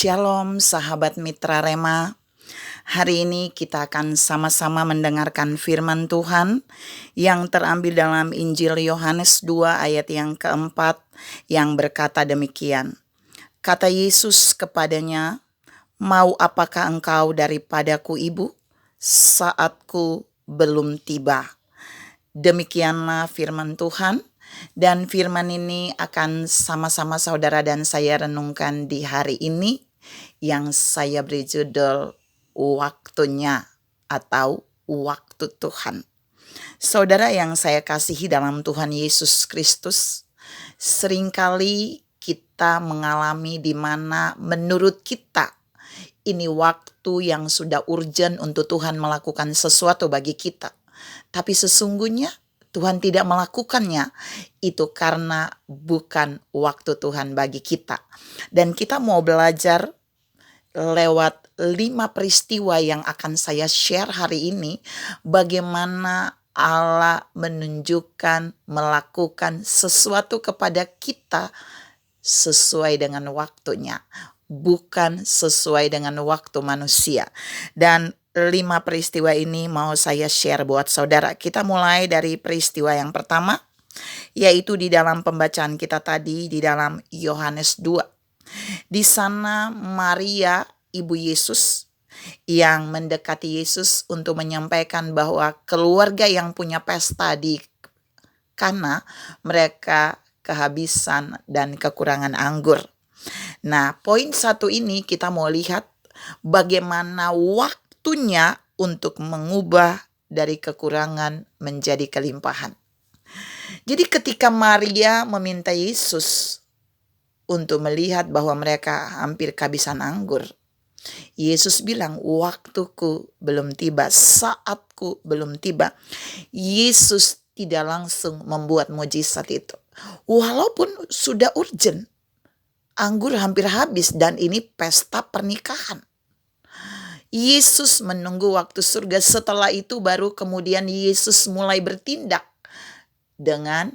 Shalom sahabat Mitra Rema. Hari ini kita akan sama-sama mendengarkan firman Tuhan yang terambil dalam Injil Yohanes 2 ayat yang keempat yang berkata demikian. Kata Yesus kepadanya, "Mau apakah engkau daripadaku, Ibu? Saatku belum tiba." Demikianlah firman Tuhan. Dan firman ini akan sama-sama saudara dan saya renungkan di hari ini yang saya beri judul waktunya atau waktu Tuhan. Saudara yang saya kasihi dalam Tuhan Yesus Kristus, seringkali kita mengalami di mana menurut kita ini waktu yang sudah urgent untuk Tuhan melakukan sesuatu bagi kita. Tapi sesungguhnya Tuhan tidak melakukannya, itu karena bukan waktu Tuhan bagi kita. Dan kita mau belajar lewat 5 peristiwa yang akan saya share hari ini, bagaimana Allah menunjukkan, melakukan sesuatu kepada kita sesuai dengan waktunya, bukan sesuai dengan waktu manusia. Dan 5 peristiwa ini mau saya share buat saudara. Kita mulai dari peristiwa yang pertama, yaitu di dalam pembacaan kita tadi di dalam Yohanes 2. Di sana Maria, ibu Yesus, yang mendekati Yesus untuk menyampaikan bahwa keluarga yang punya pesta di Kana, mereka kehabisan dan kekurangan anggur. Nah, poin 1 ini kita mau lihat bagaimana waktunya untuk mengubah dari kekurangan menjadi kelimpahan. Jadi ketika Maria meminta Yesus untuk melihat bahwa mereka hampir kehabisan anggur, Yesus bilang, "Waktuku belum tiba, saatku belum tiba." Yesus tidak langsung membuat mujizat itu. Walaupun sudah urgent, anggur hampir habis dan ini pesta pernikahan. Yesus menunggu waktu surga. Setelah itu baru kemudian Yesus mulai bertindak dengan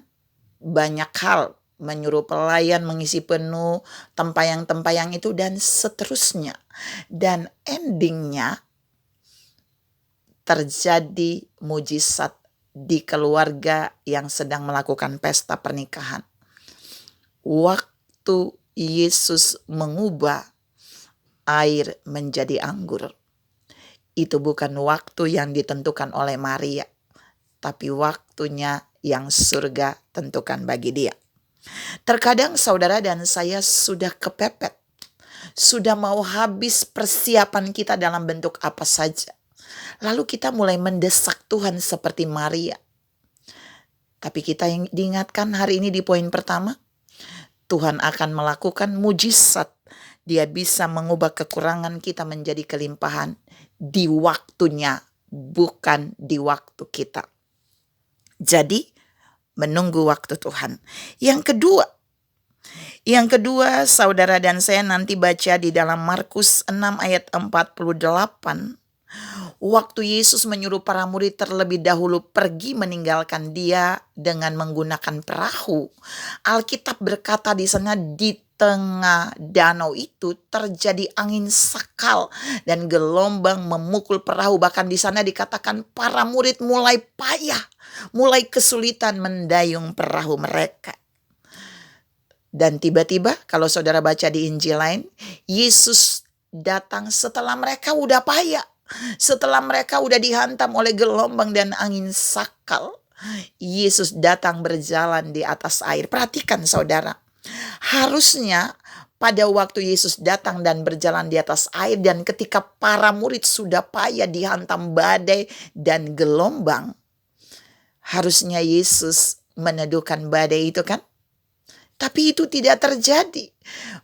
banyak hal. Menyuruh pelayan mengisi penuh tempayang-tempayang itu dan seterusnya. Dan endingnya terjadi mujizat di keluarga yang sedang melakukan pesta pernikahan. Waktu Yesus mengubah air menjadi anggur, itu bukan waktu yang ditentukan oleh Maria, tapi waktunya yang surga tentukan bagi dia. Terkadang saudara dan saya sudah kepepet, sudah mau habis persiapan kita dalam bentuk apa saja. Lalu kita mulai mendesak Tuhan seperti Maria. Tapi kita yang diingatkan hari ini di poin pertama, Tuhan akan melakukan mujizat. Dia bisa mengubah kekurangan kita menjadi kelimpahan di waktunya, bukan di waktu kita. Jadi, menunggu waktu Tuhan. Yang kedua, saudara dan saya nanti baca di dalam Markus 6 ayat 48. Waktu Yesus menyuruh para murid terlebih dahulu pergi meninggalkan dia dengan menggunakan perahu. Alkitab berkata di sana di tengah danau itu terjadi angin sakal dan gelombang memukul perahu. Bahkan di sana dikatakan para murid mulai payah, mulai kesulitan mendayung perahu mereka. Dan tiba-tiba kalau saudara baca di Injil lain, Yesus datang setelah mereka udah payah. Setelah mereka udah dihantam oleh gelombang dan angin sakal, Yesus datang berjalan di atas air. Perhatikan saudara, harusnya pada waktu Yesus datang dan berjalan di atas air dan ketika para murid sudah payah dihantam badai dan gelombang, harusnya Yesus meneduhkan badai itu kan? Tapi itu tidak terjadi.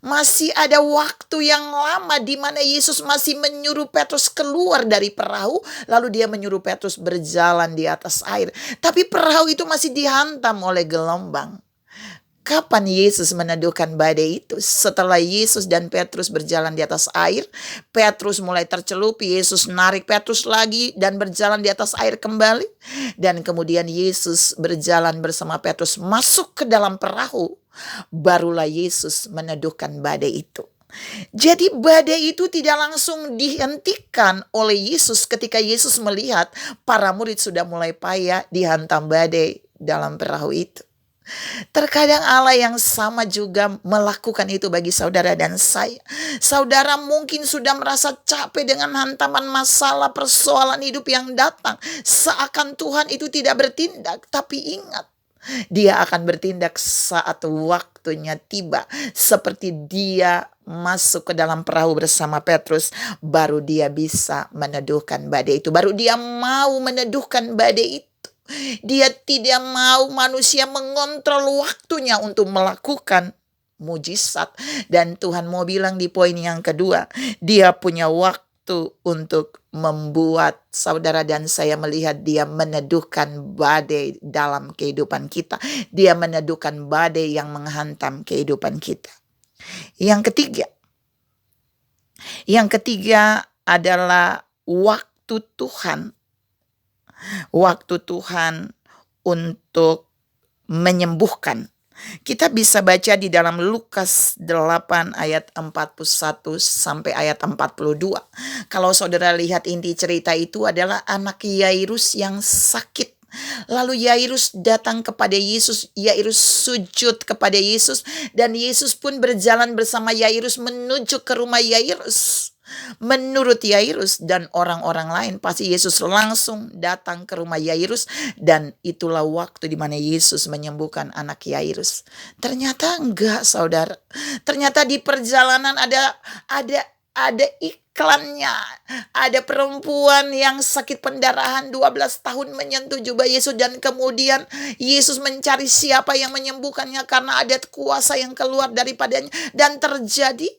Masih ada waktu yang lama di mana Yesus masih menyuruh Petrus keluar dari perahu. Lalu dia menyuruh Petrus berjalan di atas air. Tapi perahu itu masih dihantam oleh gelombang. Kapan Yesus meneduhkan badai itu? Setelah Yesus dan Petrus berjalan di atas air, Petrus mulai tercelup, Yesus narik Petrus lagi dan berjalan di atas air kembali. Dan kemudian Yesus berjalan bersama Petrus masuk ke dalam perahu. Barulah Yesus meneduhkan badai itu. Jadi badai itu tidak langsung dihentikan oleh Yesus ketika Yesus melihat para murid sudah mulai payah dihantam badai dalam perahu itu. Terkadang Allah yang sama juga melakukan itu bagi saudara dan saya. Saudara mungkin sudah merasa capek dengan hantaman masalah persoalan hidup yang datang. Seakan Tuhan itu tidak bertindak, tapi ingat, Dia akan bertindak saat waktunya tiba. Seperti Dia masuk ke dalam perahu bersama Petrus, baru Dia bisa meneduhkan badai itu. Baru Dia mau meneduhkan badai itu. Dia tidak mau manusia mengontrol waktunya untuk melakukan mujizat. Dan Tuhan mau bilang di poin yang kedua, Dia punya waktu untuk membuat saudara dan saya melihat Dia meneduhkan badai dalam kehidupan kita. Dia meneduhkan badai yang menghantam kehidupan kita. Yang ketiga adalah waktu Tuhan. Waktu Tuhan untuk menyembuhkan. Kita bisa baca di dalam Lukas 8 ayat 41 sampai ayat 42. Kalau saudara lihat inti cerita itu adalah anak Yairus yang sakit. Lalu Yairus datang kepada Yesus, Yairus sujud kepada Yesus, dan Yesus pun berjalan bersama Yairus menuju ke rumah Yairus. Menurut Yairus dan orang-orang lain, pasti Yesus langsung datang ke rumah Yairus, dan itulah waktu di mana Yesus menyembuhkan anak Yairus. Ternyata enggak, saudara. Ternyata di perjalanan ada iklannya. Ada perempuan yang sakit pendarahan 12 tahun menyentuh jubah Yesus, dan kemudian Yesus mencari siapa yang menyembuhkannya karena ada kuasa yang keluar daripadanya, dan terjadi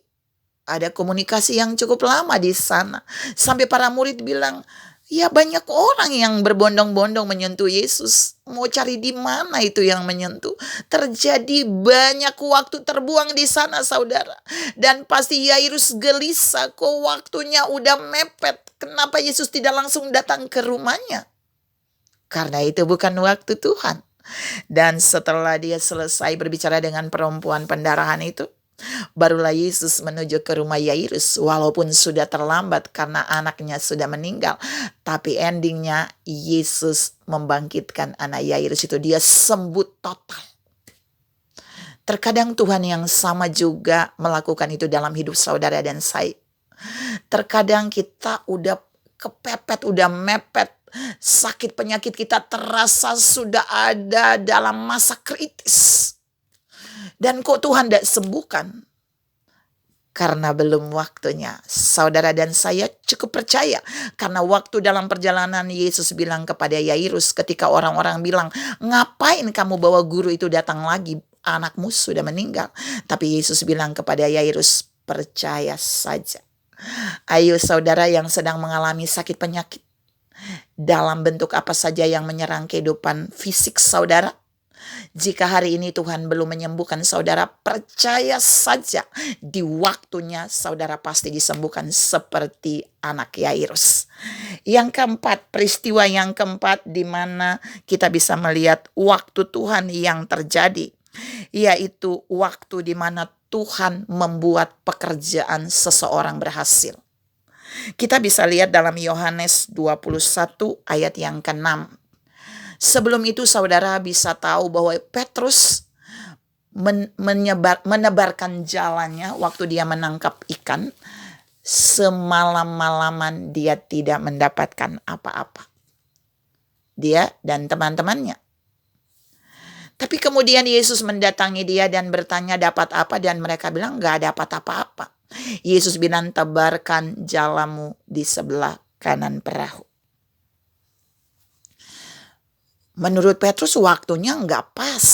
ada komunikasi yang cukup lama di sana. Sampai para murid bilang, ya banyak orang yang berbondong-bondong menyentuh Yesus. Mau cari di mana itu yang menyentuh? Terjadi banyak waktu terbuang di sana, saudara. Dan pasti Yairus gelisah, kok waktunya udah mepet. Kenapa Yesus tidak langsung datang ke rumahnya? Karena itu bukan waktu Tuhan. Dan setelah dia selesai berbicara dengan perempuan pendarahan itu, barulah Yesus menuju ke rumah Yairus, walaupun sudah terlambat karena anaknya sudah meninggal. Tapi endingnya Yesus membangkitkan anak Yairus itu. Dia sembuh total. Terkadang Tuhan yang sama juga melakukan itu dalam hidup saudara dan saya. Terkadang kita udah kepepet, udah mepet. Sakit penyakit kita terasa sudah ada dalam masa kritis. Dan kok Tuhan tidak sembuhkan? Karena belum waktunya. Saudara dan saya cukup percaya. Karena waktu dalam perjalanan Yesus bilang kepada Yairus ketika orang-orang bilang, ngapain kamu bawa guru itu datang lagi? Anakmu sudah meninggal. Tapi Yesus bilang kepada Yairus, percaya saja. Ayo saudara yang sedang mengalami sakit penyakit. Dalam bentuk apa saja yang menyerang kehidupan fisik saudara. Jika hari ini Tuhan belum menyembuhkan saudara, percaya saja di waktunya saudara pasti disembuhkan seperti anak Yairus. Yang keempat, peristiwa yang keempat di mana kita bisa melihat waktu Tuhan yang terjadi, yaitu waktu di mana Tuhan membuat pekerjaan seseorang berhasil. Kita bisa lihat dalam Yohanes 21 ayat yang ke-6. Sebelum itu saudara bisa tahu bahwa Petrus menebarkan jalannya waktu dia menangkap ikan. Semalam-malaman dia tidak mendapatkan apa-apa. Dia dan teman-temannya. Tapi kemudian Yesus mendatangi dia dan bertanya dapat apa, dan mereka bilang gak dapat apa-apa. Yesus bilang tebarkan jalamu di sebelah kanan perahu. Menurut Petrus waktunya nggak pas.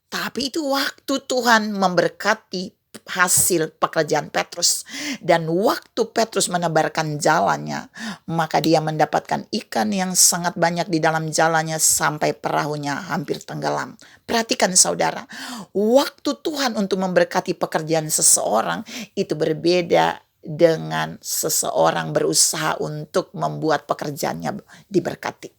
Tapi itu waktu Tuhan memberkati hasil pekerjaan Petrus. Dan waktu Petrus menebarkan jalannya, maka dia mendapatkan ikan yang sangat banyak di dalam jalannya sampai perahunya hampir tenggelam. Perhatikan saudara, waktu Tuhan untuk memberkati pekerjaan seseorang itu berbeda dengan seseorang berusaha untuk membuat pekerjaannya diberkati.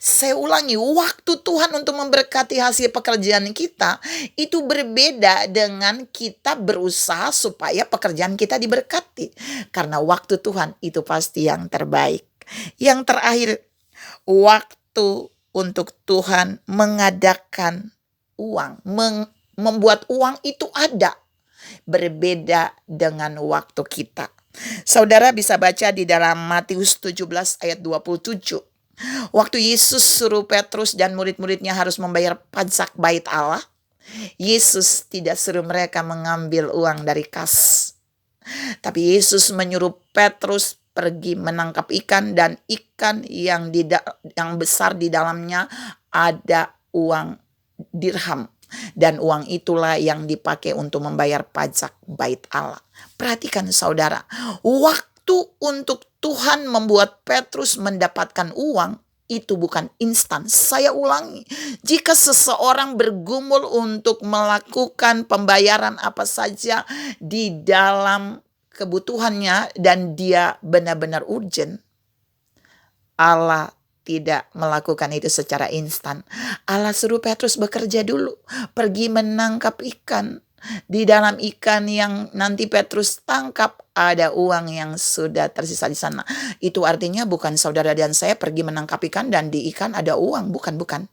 Saya ulangi, waktu Tuhan untuk memberkati hasil pekerjaan kita itu berbeda dengan kita berusaha supaya pekerjaan kita diberkati. Karena waktu Tuhan itu pasti yang terbaik. Yang terakhir, waktu untuk Tuhan mengadakan uang, membuat uang itu ada. Berbeda dengan waktu kita. Saudara bisa baca di dalam Matius 17 ayat 27. Waktu Yesus suruh Petrus dan murid-muridnya harus membayar pajak bait Allah, Yesus tidak suruh mereka mengambil uang dari kas. Tapi Yesus menyuruh Petrus pergi menangkap ikan, dan ikan yang besar di dalamnya ada uang dirham. Dan uang itulah yang dipakai untuk membayar pajak bait Allah. Perhatikan saudara, waktu untuk Tuhan membuat Petrus mendapatkan uang itu bukan instan. Saya ulangi, jika seseorang bergumul untuk melakukan pembayaran apa saja di dalam kebutuhannya dan dia benar-benar urgent, Allah tidak melakukan itu secara instan. Allah suruh Petrus bekerja dulu, pergi menangkap ikan. Di dalam ikan yang nanti Petrus tangkap ada uang yang sudah tersisa di sana. Itu artinya bukan saudara dan saya pergi menangkap ikan dan di ikan ada uang, bukan.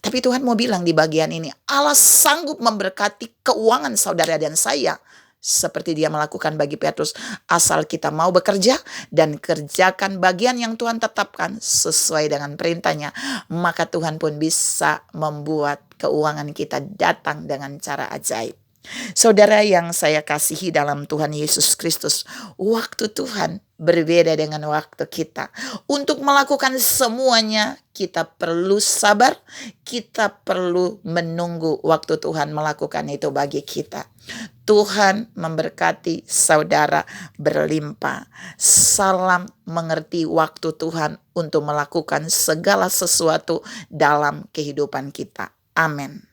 Tapi Tuhan mau bilang di bagian ini, Allah sanggup memberkati keuangan saudara dan saya seperti dia melakukan bagi Petrus, asal kita mau bekerja dan kerjakan bagian yang Tuhan tetapkan sesuai dengan perintahnya, maka Tuhan pun bisa membuat keuangan kita datang dengan cara ajaib. Saudara yang saya kasihi dalam Tuhan Yesus Kristus, waktu Tuhan berbeda dengan waktu kita. Untuk melakukan semuanya, kita perlu sabar, kita perlu menunggu waktu Tuhan melakukan itu bagi kita. Tuhan memberkati saudara berlimpah. Salam mengerti waktu Tuhan untuk melakukan segala sesuatu dalam kehidupan kita. Amin.